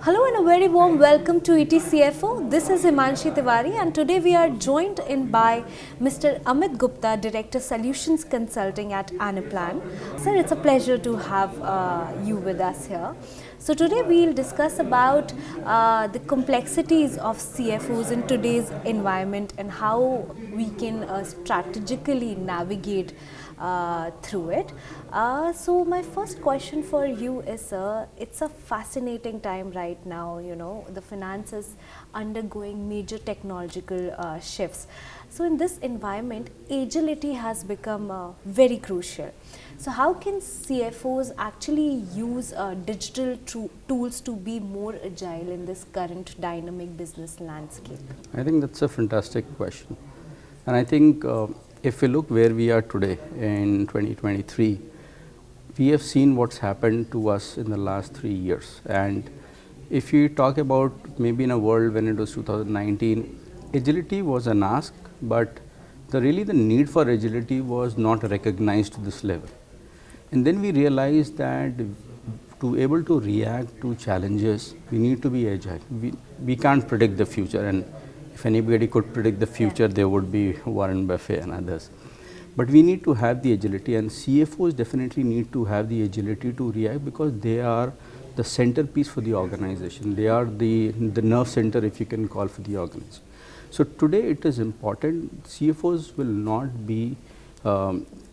Hello and a very warm welcome to ETCFO. This is Himanshi Tiwari and today we are joined in by Mr. Amit Gupta, Director Solutions Consulting at Anaplan. Sir, it's a pleasure to have you with us here. So today we'll discuss about the complexities of CFOs in today's environment and how we can strategically navigate through it. So my first question for you is, it's a fascinating time right now, the finance is undergoing major technological shifts. So in this environment, agility has become very crucial. So how can CFOs actually use digital tools to be more agile in this current dynamic business landscape? I think that's a fantastic question. And I think if we look where we are today in 2023, we have seen what's happened to us in the last 3 years. And if you talk about maybe in a world when it was 2019, agility was an ask, but the need for agility was not recognized to this level. And then we realized that to able to react to challenges, we need to be agile. We can't predict the future, and if anybody could predict the future, there would be Warren Buffett and others. But we need to have the agility, and CFOs definitely need to have the agility to react because they are the centerpiece for the organization. They are the nerve center, if you can call, for the organization. So today it is important. CFOs will not be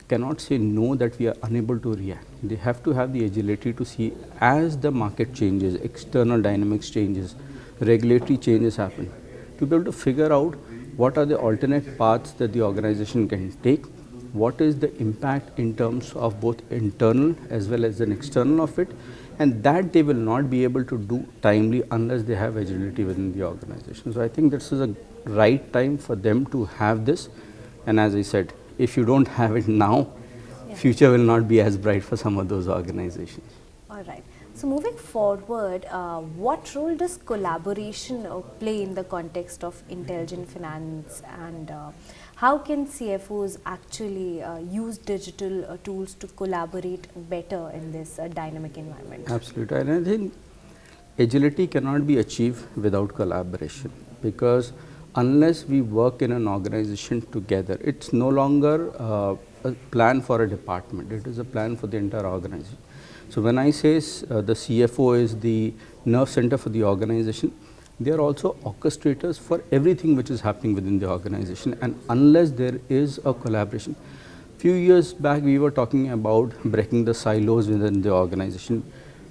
cannot say no that we are unable to react. They have to have the agility to see as the market changes, external dynamics changes, regulatory changes happen, to be able to figure out what are the alternate paths that the organization can take, what is the impact in terms of both internal as well as an external of it, and that they will not be able to do timely unless they have agility within the organization. So I think this is a right time for them to have this, and as I said, if you don't have it now, future will not be as bright for some of those organizations. All right. So moving forward, what role does collaboration play in the context of intelligent finance, and how can CFOs actually use digital tools to collaborate better in this dynamic environment? Absolutely. And I think agility cannot be achieved without collaboration, because unless we work in an organization together, it's no longer a plan for a department, it is a plan for the entire organization. So when I say the CFO is the nerve center for the organization, they are also orchestrators for everything which is happening within the organization, and unless there is a collaboration. Few years back we were talking about breaking the silos within the organization.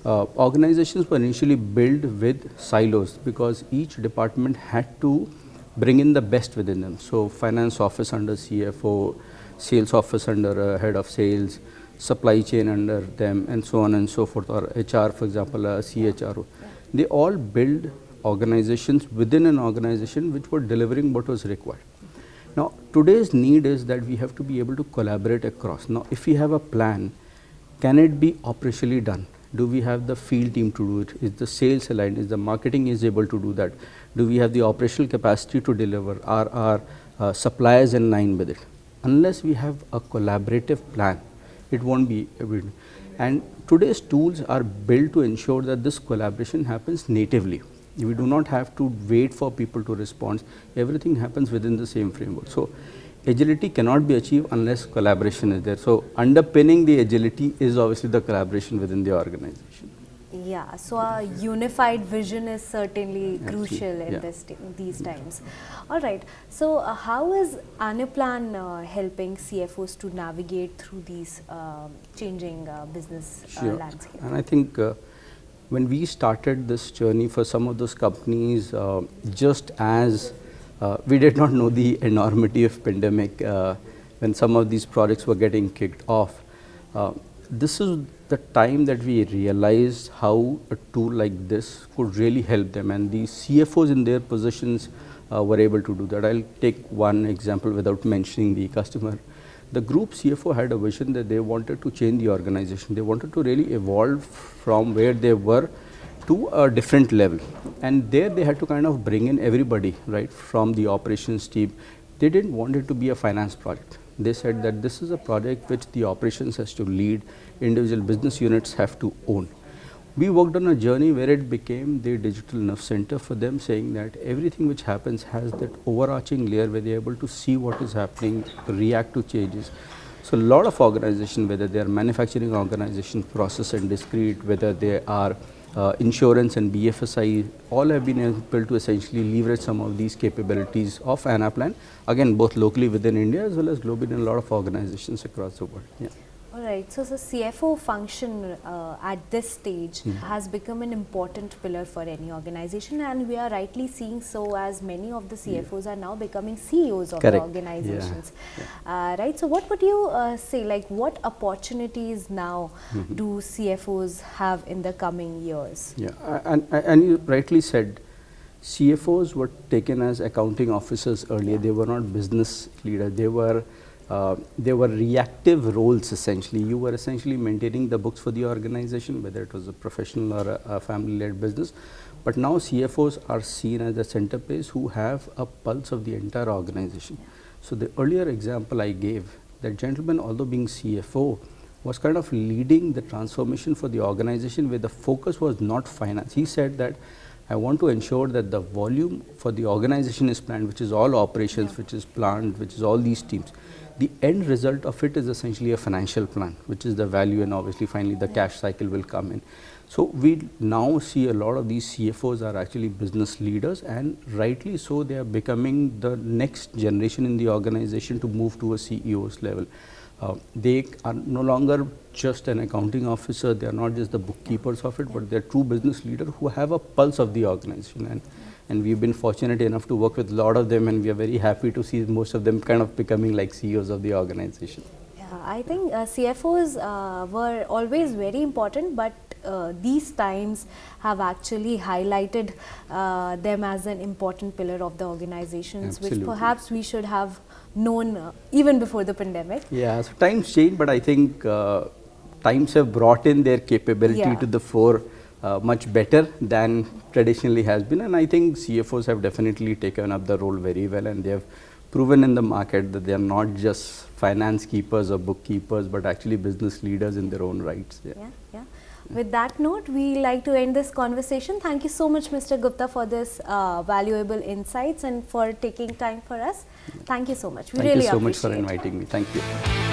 Organizations were initially built with silos because each department had to bring in the best within them. So finance office under CFO, sales office under head of sales, supply chain under them, and so on and so forth, or HR, for example, CHRO. They all build organizations within an organization which were delivering what was required. Now today's need is that we have to be able to collaborate across. Now if we have a plan, can it be operationally done? Do we have the field team to do it? Is the sales aligned? Is the marketing is able to do that? Do we have the operational capacity to deliver? Are our suppliers in line with it? Unless we have a collaborative plan, it won't be able to. And today's tools are built to ensure that this collaboration happens natively. We do not have to wait for people to respond. Everything happens within the same framework. So agility cannot be achieved unless collaboration is there. So underpinning the agility is obviously the collaboration within the organization. Yeah, so a unified vision is certainly crucial in these times. All right, so how is Anaplan helping CFOs to navigate through these changing business landscape? And I think when we started this journey for some of those companies, just as we did not know the enormity of pandemic when some of these projects were getting kicked off. This is the time that we realized how a tool like this could really help them, and the CFOs in their positions were able to do that. I'll take one example without mentioning the customer. The group CFO had a vision that they wanted to change the organization. They wanted to really evolve from where they were to a different level, and there they had to kind of bring in everybody, right, from the operations team. They didn't want it to be a finance project. They said that this is a project which the operations has to lead, individual business units have to own. we worked on a journey where it became the digital nerve center for them, saying that everything which happens has that overarching layer where they're able to see what is happening, react to changes. So a lot of organizations, whether they are manufacturing organization, process and discrete, whether they are insurance and BFSI, all have been able to essentially leverage some of these capabilities of Anaplan, again both locally within India as well as globally in a lot of organizations across the world. Yeah. All right, so the CFO function at this stage has become an important pillar for any organization, and we are rightly seeing so, as many of the CFOs are now becoming CEOs of the organizations. Right, so what would you say, like what opportunities now do CFOs have in the coming years? Yeah, and you rightly said, CFOs were taken as accounting officers earlier. They were not business leaders. They were reactive roles essentially. You were essentially maintaining the books for the organization, whether it was a professional or a family-led business. But now CFOs are seen as the centerpiece who have a pulse of the entire organization. So the earlier example I gave, that gentleman, although being CFO, was kind of leading the transformation for the organization where the focus was not finance. He said that I want to ensure that the volume for the organization is planned, which is all operations, which is planned, which is all these teams. The end result of it is essentially a financial plan, which is the value, and obviously finally the cash cycle will come in. So we now see a lot of these CFOs are actually business leaders, and rightly so, they are becoming the next generation in the organization to move to a CEO's level. They are no longer just an accounting officer, they are not just the bookkeepers of it, but they are true business leaders who have a pulse of the organization. And we've been fortunate enough to work with a lot of them, and we are very happy to see most of them kind of becoming like CEOs of the organization. Yeah, I think CFOs were always very important, but these times have actually highlighted them as an important pillar of the organizations, Absolutely. which perhaps we should have known even before the pandemic. Yeah, so times change, but I think times have brought in their capability to the fore much better than traditionally has been, and I think CFOs have definitely taken up the role very well, and they have proven in the market that they are not just finance keepers or bookkeepers, but actually business leaders in their own rights. Yeah. With that note, we like to end this conversation. Thank you so much, Mr. Gupta, for this valuable insights and for taking time for us. Thank you so much. We really appreciate it. Thank you so much for inviting me. Thank you.